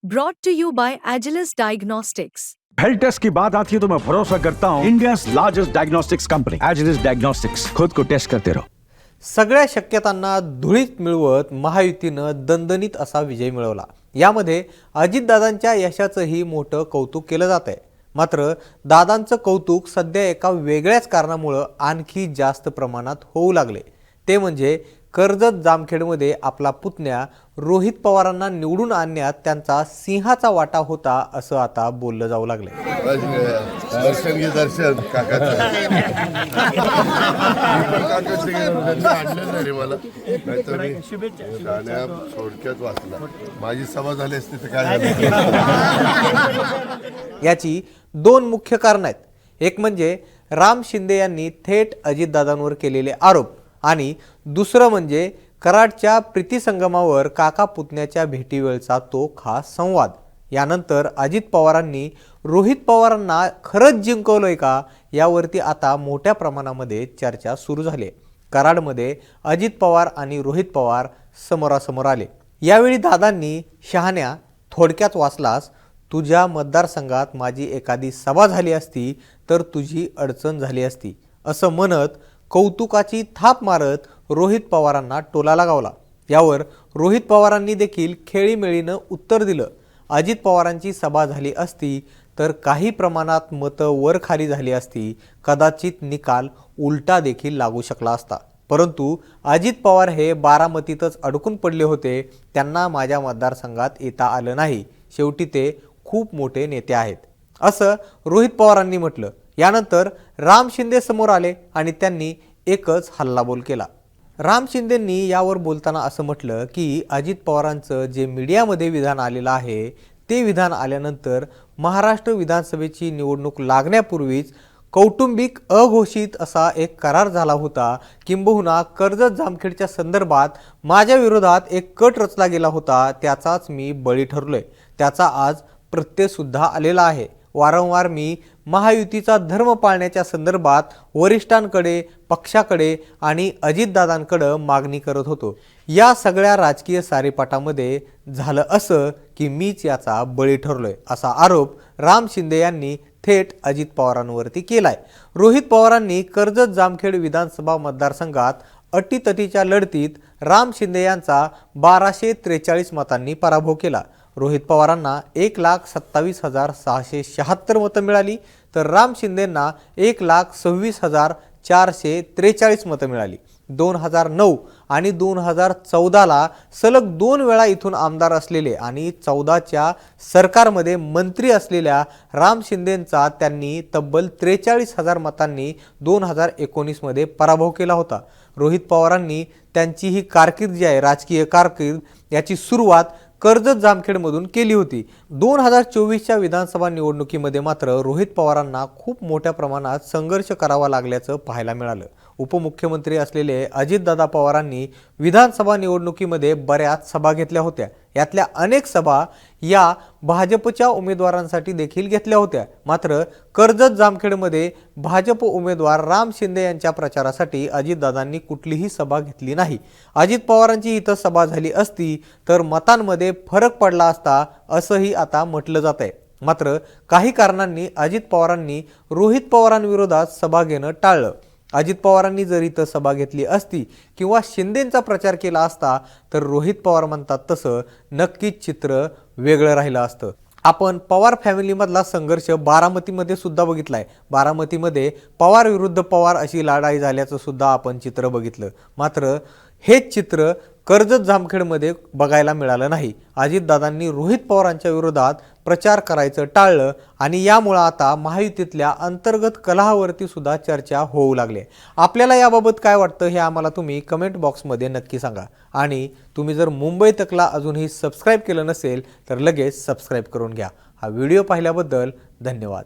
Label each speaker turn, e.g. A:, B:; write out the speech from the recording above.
A: Brought to you by Agilus Diagnostics.
B: Health test की बात आती है तो मैं भरोसा करता हूँ India largest diagnostics company Agilus diagnostics. खुद को टेस्ट करते रहो।
C: सगळ्या शक्यतांना धुळीत मिळवत महायुतीनं दणदणीत असा विजय मिळवला। यामध्ये अजितदादांच्या यशाचंही मोठं कौतुक केलं जात आहे। मात्र दादांचं कौतुक सध्या एका वेगळ्याच कारणामुळे आणखी जास्त प्रमाणात होऊ लागले। ते म्हणजे कर्जत जामखेडमध्ये आपला पुतण्या रोहित पवारांना निवडून आणण्यात त्यांचा सिंहाचा वाटा होता असं आता बोललं जाऊ लागले।
D: दर्शन घे दर्शन काकाचं मला नाहीतर मी गाण्या थोडक्यात वाचला माझी सभा झाली असती तर काय झालं।
C: याची दोन मुख्य कारण आहेत। एक म्हणजे राम शिंदे यांनी थेट अजितदादांवर केलेले आरोप आणि दुसरं म्हणजे कराडच्या प्रीती संगमावर काका पुतण्याच्या भेटीवेळचा तो खास संवाद। यानंतर अजित पवारांनी रोहित पवारांना खरंच जिंकवलंय का यावरती आता मोठ्या प्रमाणामध्ये चर्चा सुरू झाली। कराडमध्ये अजित पवार आणि रोहित पवार समोरासमोर आले। यावेळी दादांनी शहाण्या थोडक्यात वाचलास तुझ्या मतदारसंघात माझी एखादी सभा झाली असती तर तुझी अडचण झाली असती असं म्हणत कौतुकाची थाप मारत रोहित पवारांना टोला लगावला। यावर रोहित पवारांनी देखील खेळीमेळीनं उत्तर दिलं। अजित पवारांची सभा झाली असती तर काही प्रमाणात मतं वर खाली झाली असती, कदाचित निकाल उलटा देखील लागू शकला असता। परंतु अजित पवार हे बारामतीतच अडकून पडले होते, त्यांना माझ्या मतदारसंघात येता आलं नाही। शेवटी ते खूप मोठे नेते आहेत असं रोहित पवारांनी म्हटलं। यानंतर राम शिंदे समोर आले आणि त्यांनी एकच हल्लाबोल केला। राम शिंदेंनी यावर बोलताना असं म्हटलं की अजित पवारांचं जे मीडियामध्ये विधान आलेलं आहे ते विधान आल्यानंतर महाराष्ट्र विधानसभेची निवडणूक लागण्यापूर्वीच कौटुंबिक अघोषित असा एक करार झाला होता। किंबहुना कर्जत जामखेडच्या संदर्भात माझ्या विरोधात एक कट रचला गेला होता, त्याचाच मी बळी ठरलोय। त्याचा आज प्रत्यय सुद्धा आलेला आहे। वारंवार मी महायुतीचा धर्म पाळण्याच्या संदर्भात वरिष्ठांकडे, पक्षाकडे आणि अजितदादांकडे मागणी करत होतो। या सगळ्या राजकीय सारीपाटामध्ये झालं असं की मीच याचा बळी ठरलोय असा आरोप राम शिंदे यांनी थेट अजित पवारांवरती केलाय। रोहित पवारांनी कर्जत जामखेड विधानसभा मतदारसंघात अटीतटीच्या लढतीत राम शिंदे यांचा 1243 मतांनी पराभव केला। रोहित पवारांना 1,27,676 मतं मिळाली तर राम शिंदेंना 1,26,443 मतं मिळाली। 2009 आणि 2014ला सलग 2 वेळा इथून आमदार असलेले आणि 14च्या सरकारमध्ये मंत्री असलेल्या राम शिंदेंचा त्यांनी तब्बल 43,000 मतांनी 2019 मध्ये पराभव केला होता। रोहित पवारांनी त्यांची ही कारकीर्द जी आहे राजकीय कारकीर्द याची सुरुवात कर्जत जामखेडमधून केली होती। 2024च्या विधानसभा निवडणुकीमध्ये मात्र रोहित पवारांना खूप मोठ्या प्रमाणात संघर्ष करावा लागल्याचं पाहायला मिळालं। उपमुख्यमंत्री असलेले अजितदादा पवारांनी विधानसभा निवडणुकीमध्ये बऱ्याच सभा घेतल्या होत्या। यातल्या अनेक सभा या भाजपच्या उमेदवारांसाठी देखील घेतल्या होत्या। मात्र कर्जत जामखेडमध्ये भाजप उमेदवार राम शिंदे यांच्या प्रचारासाठी अजितदादांनी कुठलीही सभा घेतली नाही। अजित पवारांची इथं सभा झाली असती तर मतांमध्ये फरक पडला असता असंही आता म्हटलं जात आहे। मात्र काही कारणांनी अजित पवारांनी रोहित पवारांविरोधात सभा घेणं टाळलं। अजित पवारांनी जर इथं सभा घेतली असती किंवा शिंदेंचा प्रचार केला असता तर रोहित पवार म्हणतात तसं नक्कीच चित्र वेगळं राहिलं असतं। आपण पवार फॅमिलीमधला संघर्ष बारामतीमध्ये सुद्धा बघितलाय। बारामतीमध्ये पवार विरुद्ध पवार अशी लढाई झाल्याचं सुद्धा आपण चित्र बघितलं। मात्र हेच चित्र कर्जत जामखेडमध्ये बघायला मिळालं नाही। अजितदादांनी रोहित पवारांच्या विरोधात प्रचार करायचं टाळलं आणि यामुळे आता महायुतीतल्या अंतर्गत कलहावरती सुद्धा चर्चा होऊ लागली। आपल्याला याबाबत काय वाटतं हे आम्हाला तुम्ही कमेंट बॉक्समध्ये नक्की सांगा आणि तुम्ही जर मुंबई तकला अजूनही सबस्क्राईब केलं नसेल तर लगेच सबस्क्राईब करून घ्या। हा व्हिडिओ पाहिल्याबद्दल धन्यवाद।